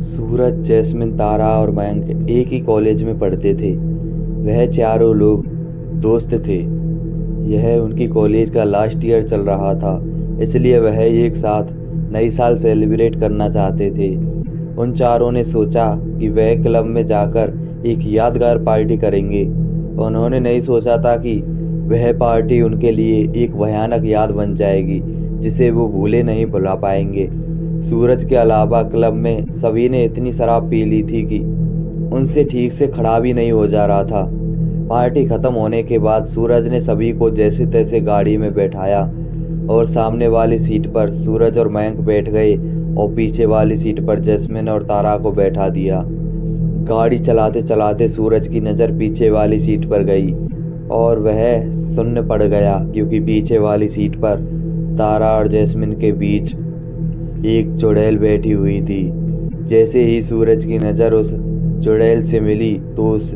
सूरज, jasmine, तारा और मयंक एक ही college में पढ़ते थे। वह चारों लोग दोस्त थे। यह उनकी कॉलेज का लास्ट ईयर चल रहा था, इसलिए वह एक साथ नई साल सेलिब्रेट करना चाहते थे। उन चारों ने सोचा कि वह क्लब में जाकर एक यादगार पार्टी करेंगे। उन्होंने नहीं सोचा था कि वह पार्टी उनके लिए एक भयानक याद बन जाएगी, जिसे वो भूले नहीं भुला पाएंगे। सूरज के अलावा क्लब में सभी ने इतनी शराब पी ली थी कि उनसे ठीक से खड़ा भी नहीं हो जा रहा था। पार्टी खत्म होने के बाद सूरज ने सभी को जैसे तैसे गाड़ी में बैठाया और सामने वाली सीट पर सूरज और मयंक बैठ गए और पीछे वाली सीट पर जैस्मिन और तारा को बैठा दिया। गाड़ी चलाते चलाते सूरज की नज़र पीछे वाली सीट पर गई और वह सुन्न पड़ गया, क्योंकि पीछे वाली सीट पर तारा और जैस्मिन के बीच एक चुड़ैल बैठी हुई थी। जैसे ही सूरज की नज़र उस चुड़ैल से मिली तो उस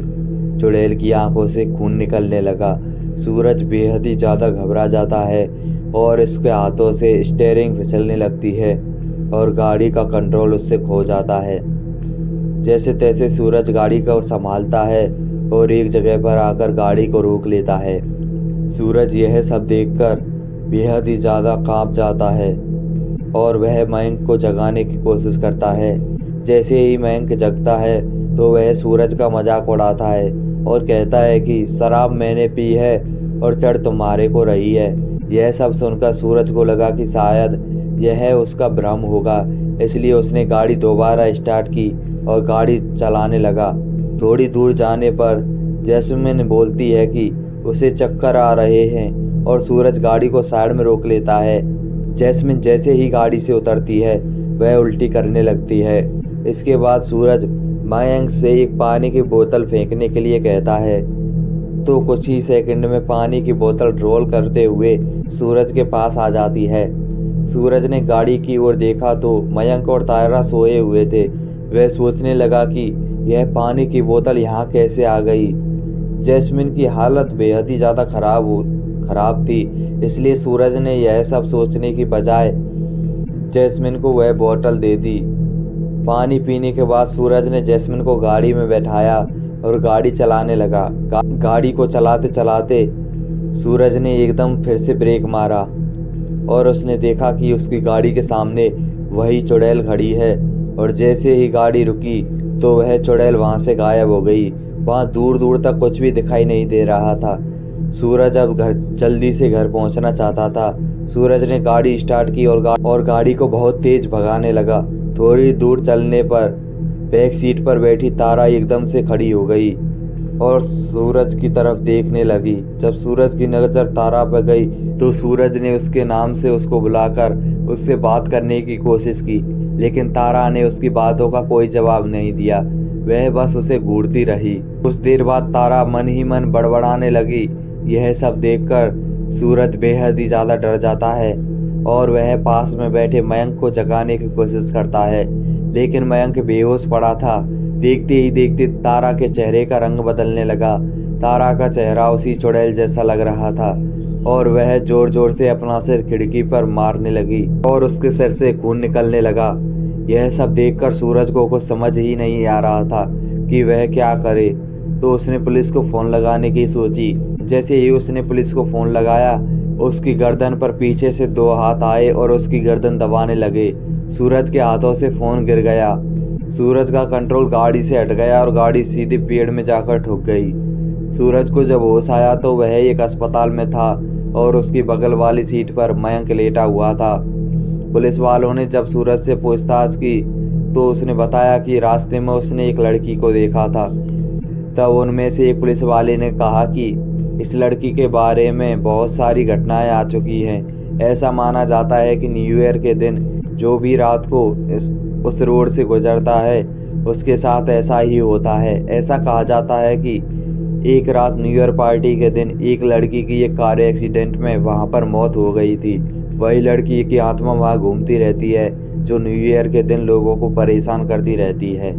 चुड़ैल की आंखों से खून निकलने लगा। सूरज बेहद ही ज़्यादा घबरा जाता है और इसके हाथों से स्टीयरिंग फिसलने लगती है और गाड़ी का कंट्रोल उससे खो जाता है। जैसे तैसे सूरज गाड़ी को संभालता है और एक जगह पर आकर गाड़ी को रोक लेता है। सूरज यह सब देखकर बेहद ही ज़्यादा कांप जाता है और वह मयंक को जगाने की कोशिश करता है। जैसे ही मयंक जगता है तो वह सूरज का मजाक उड़ाता है और कहता है कि शराब मैंने पी है और चढ़ तुम्हारे को रही है। यह सब सुनकर सूरज को लगा कि शायद यह उसका भ्रम होगा, इसलिए उसने गाड़ी दोबारा स्टार्ट की और गाड़ी चलाने लगा। थोड़ी दूर जाने पर जैस्मिन बोलती है कि उसे चक्कर आ रहे हैं और सूरज गाड़ी को साइड में रोक लेता है। जैस्मिन जैसे ही गाड़ी से उतरती है वह उल्टी करने लगती है। इसके बाद सूरज मयंक से एक पानी की बोतल फेंकने के लिए कहता है तो कुछ ही सेकंड में पानी की बोतल रोल करते हुए सूरज के पास आ जाती है। सूरज ने गाड़ी की ओर देखा तो मयंक और तारा सोए हुए थे। वह सोचने लगा कि यह पानी की बोतल यहाँ कैसे आ गई। जैस्मिन की हालत बेहद ही ज़्यादा खराब थी, इसलिए सूरज ने यह सब सोचने की बजाय जैस्मिन को वह बोतल दे दी। पानी पीने के बाद सूरज ने जैस्मिन को गाड़ी में बैठाया और गाड़ी चलाने लगा। गाड़ी को चलाते चलाते सूरज ने एकदम फिर से ब्रेक मारा और उसने देखा कि उसकी गाड़ी के सामने वही चुड़ैल खड़ी है और जैसे ही गाड़ी रुकी तो वह चुड़ैल वहां से गायब हो गई। वहां दूर दूर तक कुछ भी दिखाई नहीं दे रहा था। सूरज अब जल्दी से घर पहुंचना चाहता था। सूरज ने गाड़ी स्टार्ट की और गाड़ी को बहुत तेज भगाने लगा। थोड़ी दूर चलने पर बैक सीट पर बैठी तारा एकदम से खड़ी हो गई और सूरज की तरफ देखने लगी। जब सूरज की नज़र तारा पर गई तो सूरज ने उसके नाम से उसको बुलाकर उससे बात करने की कोशिश की, लेकिन तारा ने उसकी बातों का कोई जवाब नहीं दिया। वह बस उसे घूरती रही। कुछ देर बाद तारा मन ही मन बड़बड़ाने लगी। यह सब देखकर सूरज बेहद ही ज़्यादा डर जाता है और वह पास में बैठे मयंक को जगाने की कोशिश करता है, लेकिन मयंक बेहोश पड़ा था। देखते ही देखते तारा के चेहरे का रंग बदलने लगा। तारा का चेहरा उसी चुड़ैल जैसा लग रहा था और वह जोर जोर से अपना सिर खिड़की पर मारने लगी और उसके सिर से खून निकलने लगा। यह सब देखकर सूरज को कुछ समझ ही नहीं आ रहा था कि वह क्या करे, तो उसने पुलिस को फ़ोन लगाने की सोची। जैसे ही उसने पुलिस को फ़ोन लगाया, उसकी गर्दन पर पीछे से दो हाथ आए और उसकी गर्दन दबाने लगे। सूरज के हाथों से फ़ोन गिर गया। सूरज का कंट्रोल गाड़ी से हट गया और गाड़ी सीधे पेड़ में जाकर ठुक गई। सूरज को जब होश आया तो वह एक अस्पताल में था और उसकी बगल वाली सीट पर मयंक लेटा हुआ था। पुलिस वालों ने जब सूरज से पूछताछ की तो उसने बताया कि रास्ते में उसने एक लड़की को देखा था। तब उनमें से एक पुलिस वाले ने कहा कि इस लड़की के बारे में बहुत सारी घटनाएं आ चुकी हैं। ऐसा माना जाता है कि न्यू ईयर के दिन जो भी रात को उस रोड से गुजरता है उसके साथ ऐसा ही होता है। ऐसा कहा जाता है कि एक रात न्यू ईयर पार्टी के दिन एक लड़की की एक कार एक्सीडेंट में वहां पर मौत हो गई थी। वही लड़की की आत्मा वहां घूमती रहती है जो न्यू ईयर के दिन लोगों को परेशान करती रहती है।